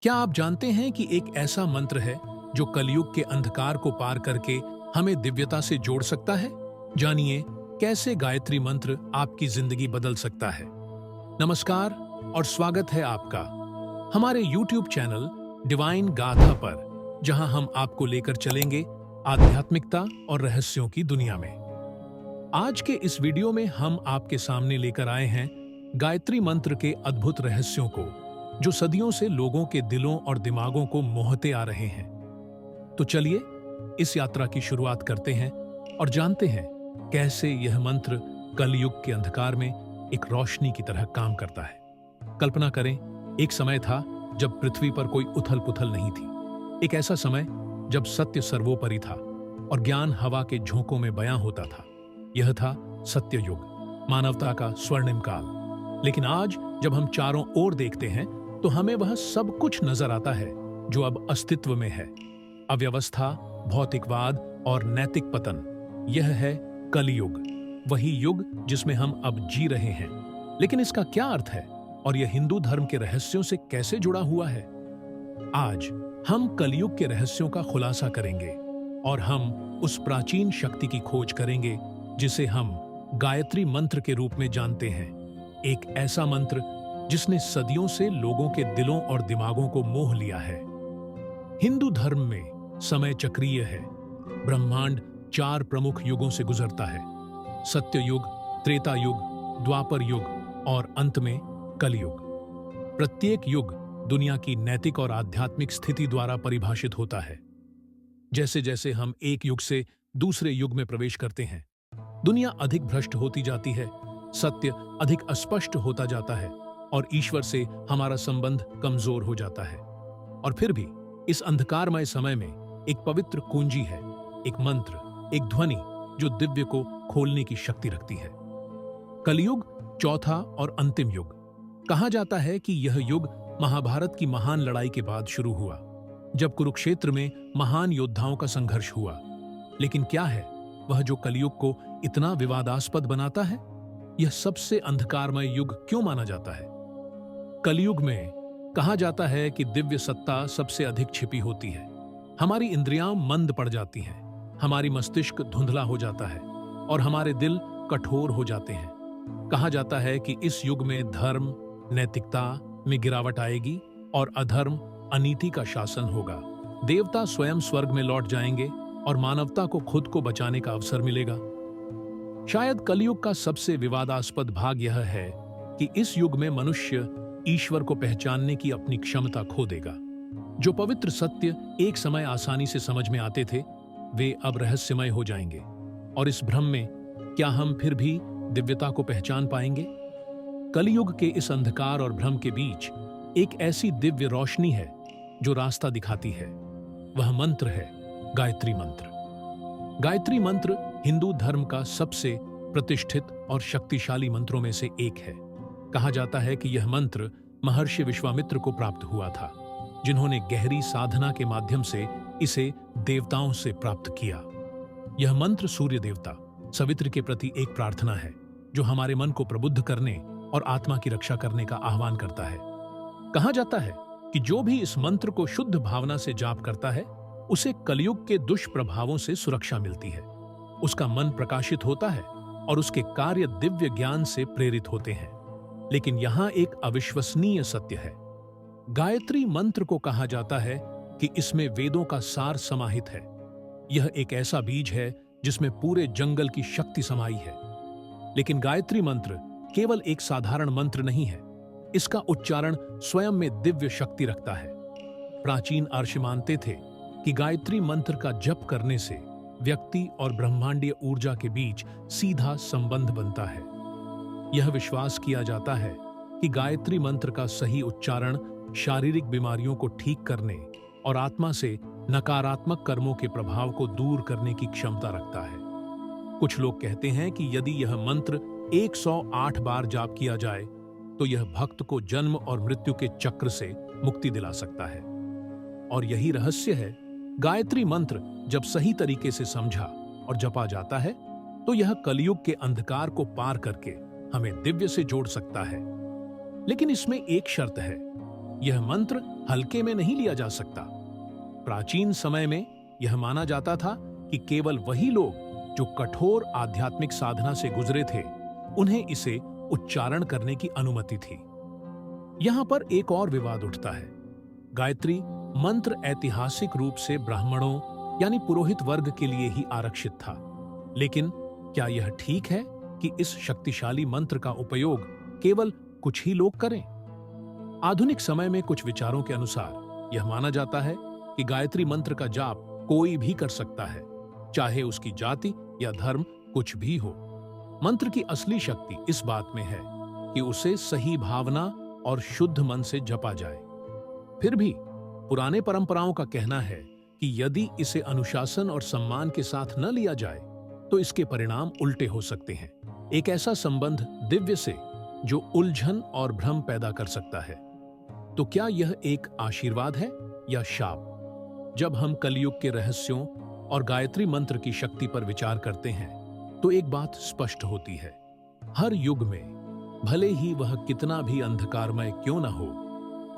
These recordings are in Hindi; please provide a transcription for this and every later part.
क्या आप जानते हैं कि एक ऐसा मंत्र है जो कलयुग के अंधकार को पार करके हमें दिव्यता से जोड़ सकता है? जानिए कैसे गायत्री मंत्र आपकी जिंदगी बदल सकता है। नमस्कार और स्वागत है आपका हमारे YouTube चैनल डिवाइन गाथा पर, जहां हम आपको लेकर चलेंगे आध्यात्मिकता और रहस्यों की दुनिया में। आज के इस वीडियो में हम आपके सामने लेकर आए हैं गायत्री मंत्र के अद्भुत रहस्यों को, जो सदियों से लोगों के दिलों और दिमागों को मोहते आ रहे हैं। तो चलिए इस यात्रा की शुरुआत करते हैं और जानते हैं कैसे यह मंत्र कलयुग के अंधकार में एक रोशनी की तरह काम करता है। कल्पना करें, एक समय था जब पृथ्वी पर कोई उथल पुथल नहीं थी। एक ऐसा समय जब सत्य सर्वोपरि था और ज्ञान हवा के झोंकों में बयां होता था। यह था सत्य युग, मानवता का स्वर्णिम काल। लेकिन आज जब हम चारों ओर देखते हैं तो हमें वह सब कुछ नजर आता है जो अब अस्तित्व में है। अव्यवस्था, भौतिकवाद और नैतिक पतन। यह है कलियुग, वही युग जिसमें हम अब जी रहे हैं। लेकिन इसका क्या अर्थ है और यह हिंदू धर्म के रहस्यों से कैसे जुड़ा हुआ है? आज हम कलियुग के रहस्यों का खुलासा करेंगे और हम उस प्राचीन शक्ति की खोज करेंगे जिसे हम गायत्री मंत्र के रूप में जानते हैं। एक ऐसा मंत्र जिसने सदियों से लोगों के दिलों और दिमागों को मोह लिया है। हिंदू धर्म में समय चक्रीय है। ब्रह्मांड 4 प्रमुख युगों से गुजरता है: सत्य युग, त्रेता युग, द्वापर युग और अंत में कलयुग। प्रत्येक युग दुनिया की नैतिक और आध्यात्मिक स्थिति द्वारा परिभाषित होता है। जैसे जैसे हम एक युग से दूसरे युग में प्रवेश करते हैं, दुनिया अधिक भ्रष्ट होती जाती है, सत्य अधिक अस्पष्ट होता जाता है और ईश्वर से हमारा संबंध कमजोर हो जाता है। और फिर भी इस अंधकारमय समय में एक पवित्र कुंजी है, एक मंत्र, एक ध्वनि जो दिव्य को खोलने की शक्ति रखती है। कलयुग, चौथा और अंतिम युग। कहा जाता है कि यह युग महाभारत की महान लड़ाई के बाद शुरू हुआ, जब कुरुक्षेत्र में महान योद्धाओं का संघर्ष हुआ। लेकिन क्या है वह जो कलयुग को इतना विवादास्पद बनाता है? यह सबसे अंधकारमय युग क्यों माना जाता है? कलयुग में कहा जाता है कि दिव्य सत्ता सबसे अधिक छिपी होती है। हमारी इंद्रियां मंद पड़ जाती हैं, हमारी मस्तिष्क धुंधला हो जाता है और हमारे दिल कठोर हो जाते हैं। कहा जाता है कि इस युग में धर्म, नैतिकता में गिरावट आएगी और अधर्म, अनीति का शासन होगा। देवता स्वयं स्वर्ग में लौट जाएंगे और मानवता को खुद को बचाने का अवसर मिलेगा। शायद कलयुग का सबसे विवादास्पद भाग यह है कि इस युग में मनुष्य ईश्वर को पहचानने की अपनी क्षमता खो देगा। जो पवित्र सत्य एक समय आसानी से समझ में आते थे, वे अब रहस्यमय हो जाएंगे। और इस भ्रम में क्या हम फिर भी दिव्यता को पहचान पाएंगे? कलयुग के इस अंधकार और भ्रम के बीच एक ऐसी दिव्य रोशनी है जो रास्ता दिखाती है। वह मंत्र है गायत्री मंत्र। गायत्री मंत्र हिंदू धर्म का सबसे प्रतिष्ठित और शक्तिशाली मंत्रों में से एक है। कहा जाता है कि यह मंत्र महर्षि विश्वामित्र को प्राप्त हुआ था, जिन्होंने गहरी साधना के माध्यम से इसे देवताओं से प्राप्त किया। यह मंत्र सूर्य देवता सवित्र के प्रति एक प्रार्थना है, जो हमारे मन को प्रबुद्ध करने और आत्मा की रक्षा करने का आह्वान करता है। कहा जाता है कि जो भी इस मंत्र को शुद्ध भावना से जाप करता है, उसे कलयुग के दुष्प्रभावों से सुरक्षा मिलती है। उसका मन प्रकाशित होता है और उसके कार्य दिव्य ज्ञान से प्रेरित होते हैं। लेकिन यहां एक अविश्वसनीय सत्य है। गायत्री मंत्र को कहा जाता है कि इसमें वेदों का सार समाहित है। यह एक ऐसा बीज है जिसमें पूरे जंगल की शक्ति समाई है। लेकिन गायत्री मंत्र केवल एक साधारण मंत्र नहीं है। इसका उच्चारण स्वयं में दिव्य शक्ति रखता है। प्राचीन आर्ष मानते थे कि गायत्री मंत्र का जप करने से व्यक्ति और ब्रह्मांडीय ऊर्जा के बीच सीधा संबंध बनता है। यह विश्वास किया जाता है कि गायत्री मंत्र का सही उच्चारण शारीरिक बीमारियों को ठीक करने और आत्मा से नकारात्मक कर्मों के प्रभाव को दूर करने की क्षमता रखता है। कुछ लोग कहते हैं कि यदि यह मंत्र 108 बार जाप किया जाए तो यह भक्त को जन्म और मृत्यु के चक्र से मुक्ति दिला सकता है। और यही रहस्य है, गायत्री मंत्र जब सही तरीके से समझा और जपा जाता है तो यह कलयुग के अंधकार को पार करके हमें दिव्य से जोड़ सकता है। लेकिन इसमें एक शर्त है, यह मंत्र हल्के में नहीं लिया जा सकता। प्राचीन समय में यह माना जाता था कि केवल वही लोग जो कठोर आध्यात्मिक साधना से गुजरे थे, उन्हें इसे उच्चारण करने की अनुमति थी। यहां पर एक और विवाद उठता है। गायत्री मंत्र ऐतिहासिक रूप से ब्राह्मणों यानी पुरोहित वर्ग के लिए ही आरक्षित था, लेकिन क्या यह ठीक है कि इस शक्तिशाली मंत्र का उपयोग केवल कुछ ही लोग करें? आधुनिक समय में कुछ विचारों के अनुसार यह माना जाता है कि गायत्री मंत्र का जाप कोई भी कर सकता है, चाहे उसकी जाति या धर्म कुछ भी हो। मंत्र की असली शक्ति इस बात में है कि उसे सही भावना और शुद्ध मन से जपा जाए। फिर भी पुराने परंपराओं का कहना है कि यदि इसे अनुशासन और सम्मान के साथ न लिया जाए तो इसके परिणाम उल्टे हो सकते हैं। एक ऐसा संबंध दिव्य से जो उलझन और भ्रम पैदा कर सकता है। तो क्या यह एक आशीर्वाद है या शाप? जब हम कलयुग के रहस्यों और गायत्री मंत्र की शक्ति पर विचार करते हैं तो एक बात स्पष्ट होती है। हर युग में, भले ही वह कितना भी अंधकारमय क्यों न हो,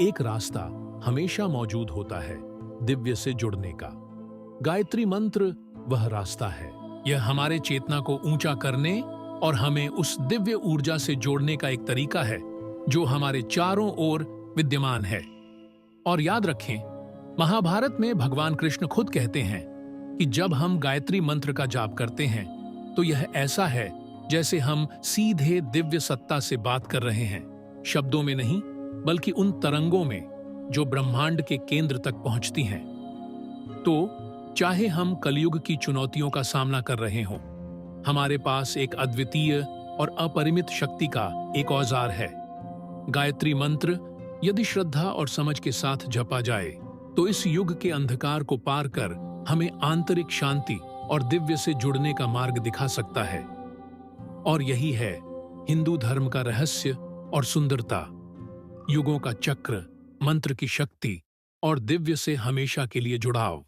एक रास्ता हमेशा मौजूद होता है दिव्य से जुड़ने का। गायत्री मंत्र वह रास्ता है। यह हमारे चेतना को ऊंचा करने और हमें उस दिव्य ऊर्जा से जोड़ने का एक तरीका है जो हमारे चारों ओर विद्यमान है। और याद रखें, महाभारत में भगवान कृष्ण खुद कहते हैं कि जब हम गायत्री मंत्र का जाप करते हैं तो यह ऐसा है जैसे हम सीधे दिव्य सत्ता से बात कर रहे हैं, शब्दों में नहीं बल्कि उन तरंगों में जो ब्रह्मांड के केंद्र तक पहुंचती हैं। तो चाहे हम कलयुग की चुनौतियों का सामना कर रहे हों, हमारे पास एक अद्वितीय और अपरिमित शक्ति का एक औजार है। गायत्री मंत्र यदि श्रद्धा और समझ के साथ जपा जाए तो इस युग के अंधकार को पार कर हमें आंतरिक शांति और दिव्य से जुड़ने का मार्ग दिखा सकता है। और यही है हिंदू धर्म का रहस्य और सुंदरता। युगों का चक्र, मंत्र की शक्ति और दिव्य से हमेशा के लिए जुड़ाव।